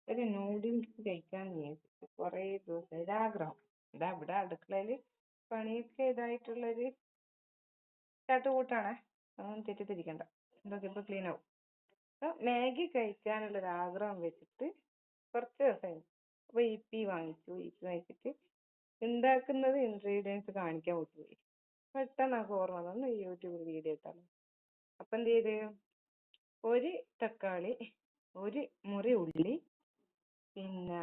ഒരു നൂഡിൽസ് കഴിക്കാൻ വിചാരിച്ചിട്ട് കുറേ ദിവസം ഒരാഗ്രഹം. ഇതാ ഇവിടെ അടുക്കളയിൽ പണിയൊക്കെ ഇതായിട്ടുള്ളൊരു ചട്ടുകൂട്ടാണേ. അതൊന്നും തെറ്റിദ്ധരിക്കണ്ട. ഇതൊക്കെ ഇപ്പൊ ക്ലീൻ ആവും. അപ്പൊ മാഗി കഴിക്കാനുള്ളൊരു ആഗ്രഹം വെച്ചിട്ട് കുറച്ച് ദിവസമായി. അപ്പൊ ഇപ്പി വാങ്ങിച്ചു. ഇപ്പി വാങ്ങിച്ചിട്ട് ഉണ്ടാക്കുന്നത് ഇൻഗ്രീഡിയൻസ് കാണിക്കാൻ വിട്ടുപോയി. പെട്ടെന്ന് നമുക്ക് ഓർമ്മ വന്നു യൂട്യൂബിൽ വീഡിയോ ഇട്ടാലോ. അപ്പൊ എന്ത് ചെയ്ത്, ഒരു തക്കാളി, ഒരു മുറി ഉള്ളി, പിന്നെ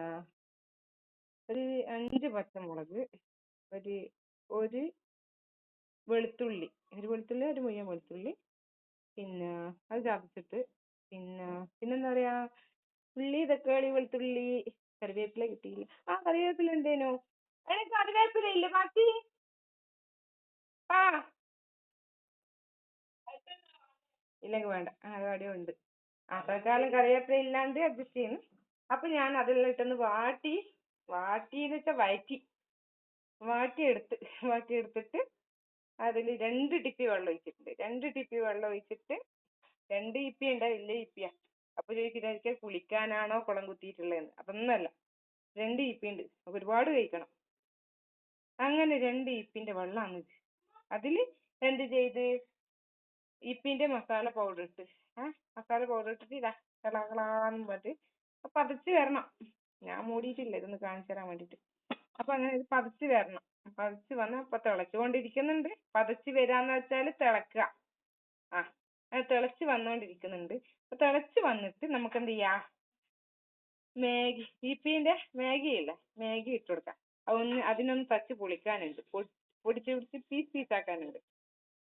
ഒരു 5 പച്ചമുളക്, ഒരു ഒരു വെളുത്തുള്ളി, ഒരു മുഴുവൻ വെളുത്തുള്ളി, പിന്നെ അത് ചതച്ചിട്ട്, പിന്നെന്താ പറയാ, ഉള്ളി, തക്കാളി, വെളുത്തുള്ളി, കറിവേപ്പില കിട്ടിയില്ല. കറിവേപ്പില ഉണ്ടേനു. കറിവേപ്പില ഇല്ല ബാക്കി. ഇല്ലെങ്കിൽ വേണ്ട, അവിടെ ഉണ്ട്. തൽക്കാലം കറിവേപ്പില ഇല്ലാണ്ട് അഡ്ജസ്റ്റ് ചെയ്യുന്നു. അപ്പൊ ഞാൻ അതെല്ലാം ഇട്ടൊന്ന് വാട്ടിന്ന് വെച്ചാൽ വാട്ടിയെടുത്തിട്ട് അതിൽ 2 ടിപ്പി വെള്ളം ഒഴിച്ചിട്ടുണ്ട്. 2 ടിപ്പി വെള്ളം ഒഴിച്ചിട്ട് 2 ഇപ്പി ഉണ്ടാ, വലിയ ഇപ്പിയാ. അപ്പൊ ചോദിക്കുന്നതായിരിക്കും കുളിക്കാനാണോ കുളം കുത്തിയിട്ടുള്ളതെന്ന്. അതൊന്നല്ല, 2 ഇപ്പി ഉണ്ട്, ഒരുപാട് കഴിക്കണം. അങ്ങനെ 2 ഇപ്പിന്റെ വെള്ളമാണ്. അതിൽ എന്ത് ചെയ്ത്, ഇപ്പിന്റെ മസാല പൗഡർ ഇട്ടിട്ട് ഇതാ കളകളാന്ന് പറഞ്ഞിട്ട് പതച്ച് വരണം. ഞാൻ മൂടിയിട്ടില്ല, ഇതൊന്ന് കാണിച്ചു തരാൻ വേണ്ടിട്ട്. അപ്പൊ അങ്ങനെ ഇത് പതച്ച് വരണം. പതച്ച് വന്ന് ഇപ്പൊ തിളച്ചുകൊണ്ടിരിക്കുന്നുണ്ട്. പതച്ച് വരാന്ന് വെച്ചാൽ തിളക്കുക. അത് തിളച്ച് വന്നോണ്ടിരിക്കുന്നുണ്ട്. അപ്പൊ തിളച്ച് വന്നിട്ട് നമുക്ക് എന്ത് ചെയ്യാം, ഇപ്പിന്റെ മാഗി ഇട്ട് കൊടുക്കാം. അതിനൊന്ന് തച്ച് പൊളിക്കാനുണ്ട്, പൊടിച്ച് പീസ് ആക്കാനുണ്ട്.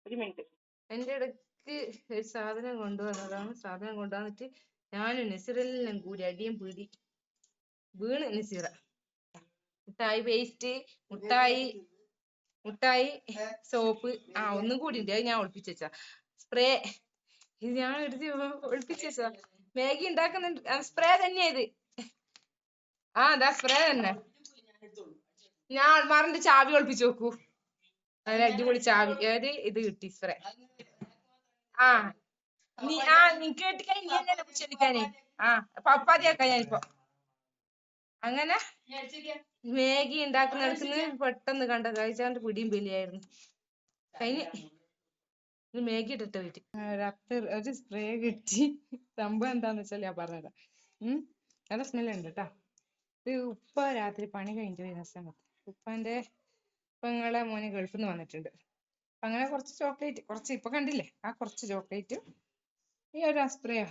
ഒരു മിനിറ്റ്. എന്റെ ഇടയ്ക്ക് ഒരു സാധനം കൊണ്ടുവന്നതാണ്. സാധനം കൊണ്ടുവന്നിട്ട് ഞാനും നസീറെല്ലാം കൂടി അടിയും പിടി വീണ്. നസീറ മുട്ടായി പേസ്റ്റ്, മുട്ടായി സോപ്പ്, ഒന്നും കൂടി ഉണ്ട്, അത് ഞാൻ ഒളിപ്പിച്ച് വെച്ചാ. സ്പ്രേ ഇത് ഞാൻ എടുത്ത് ഒളിപ്പിച്ച് വെച്ചാ. മാഗി ഉണ്ടാക്കുന്നുണ്ട്, സ്പ്രേ തന്നെയാ ഇത്. അതാ സ്പ്രേ തന്നെ. ഞാൻ മറിന്റെ ചാവി ഒളിപ്പിച്ച് നോക്കൂ. അതിന് അടിപൊളി ചാവി, ഇത് കിട്ടി സ്പ്രേ. നീ കേട്ടിക്കാൻ നീ എന്നെ പിടിച്ചെടുക്കാനേ. പപ്പാതിയാക്കാം ഞാനിപ്പോ. അങ്ങനെ മാഗി ഉണ്ടാക്കുന്നിടത്തുനിന്ന് പെട്ടെന്ന് കണ്ട കഴിച്ചാണ്ട് പിടിയും വലിയായിരുന്നു. അതിന് മാഗി ഇട്ടിട്ട് പോയിട്ട് ഒരു സ്പ്രേ കിട്ടി. സംഭവം എന്താന്ന് വെച്ചാൽ ഞാൻ പറഞ്ഞുതരാം. നല്ല സ്മെല്ലുണ്ട് കേട്ടാ. ഇത് ഉപ്പ രാത്രി പണി കഴിഞ്ഞിട്ട് വരുന്ന സമയത്ത് ഉപ്പാന്റെ പെങ്ങളെ മോന് ഗൾഫിൽ നിന്ന് വന്നിട്ടുണ്ട്. അങ്ങനെ കുറച്ച് ചോക്ലേറ്റ്, ഇപ്പൊ കണ്ടില്ലേ, കുറച്ച് ചോക്ലേറ്റ്, ഈ ഒരു സ്പ്രേയാ.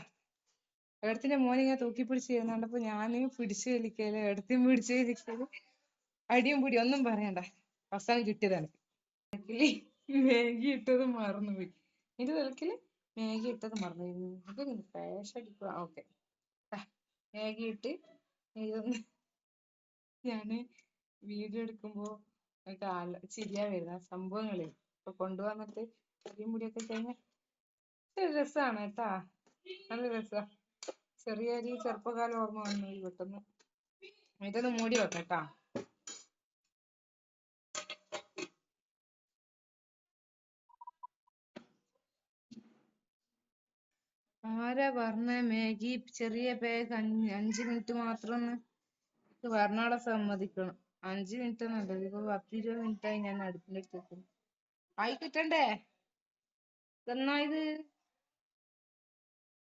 ഏടത്തിന്റെ മോനെ ഇങ്ങനെ തൂക്കി പിടിച്ച് ചെയ്യുന്നുണ്ടപ്പോ ഞാന് പിടിച്ചു വലിക്കല്, ഏടത്തിയും പിടിച്ചു വലിക്കല്, അടിയും പിടി ഒന്നും പറയണ്ട. അവസാനം കിട്ടിയതാണ്. മാഗി ഇട്ടത് മറന്നുപോയി. ഇതിന്റെ തിരക്കില് മാഗി ഇട്ടത് മറന്നുപോയി. പേശടിക്കുക. ഓക്കെ, മാഗി ഇട്ട് ഇതൊന്ന് ഞാന് വീഡിയോ എടുക്കുമ്പോ ചിരിയാ വരുന്ന സംഭവങ്ങള് ഇപ്പൊ കൊണ്ടുവന്നിട്ട് അടിയും പിടിയൊക്കെ കഴിഞ്ഞ രസാണ് കേട്ടാ. നല്ല രസാ. ചെറിയൊരു ചെറുപ്പകാലം ഓർമ്മ വന്നു പെട്ടെന്ന്. ഇതൊന്ന് മൂടി വെക്കട്ടാ. ആരാ പറഞ്ഞ മാഗി ചെറിയ പാക്ക് 5 മിനിറ്റ് മാത്രം പറഞ്ഞാളെ സമ്മതിക്കണം. 5 മിനിറ്റ് ഒന്നല്ല, ഇപ്പൊ 10-20 മിനിറ്റായി ഞാൻ അടുപ്പിലേക്ക്. ആയി കിട്ടണ്ടേ? എന്നാ ഇത്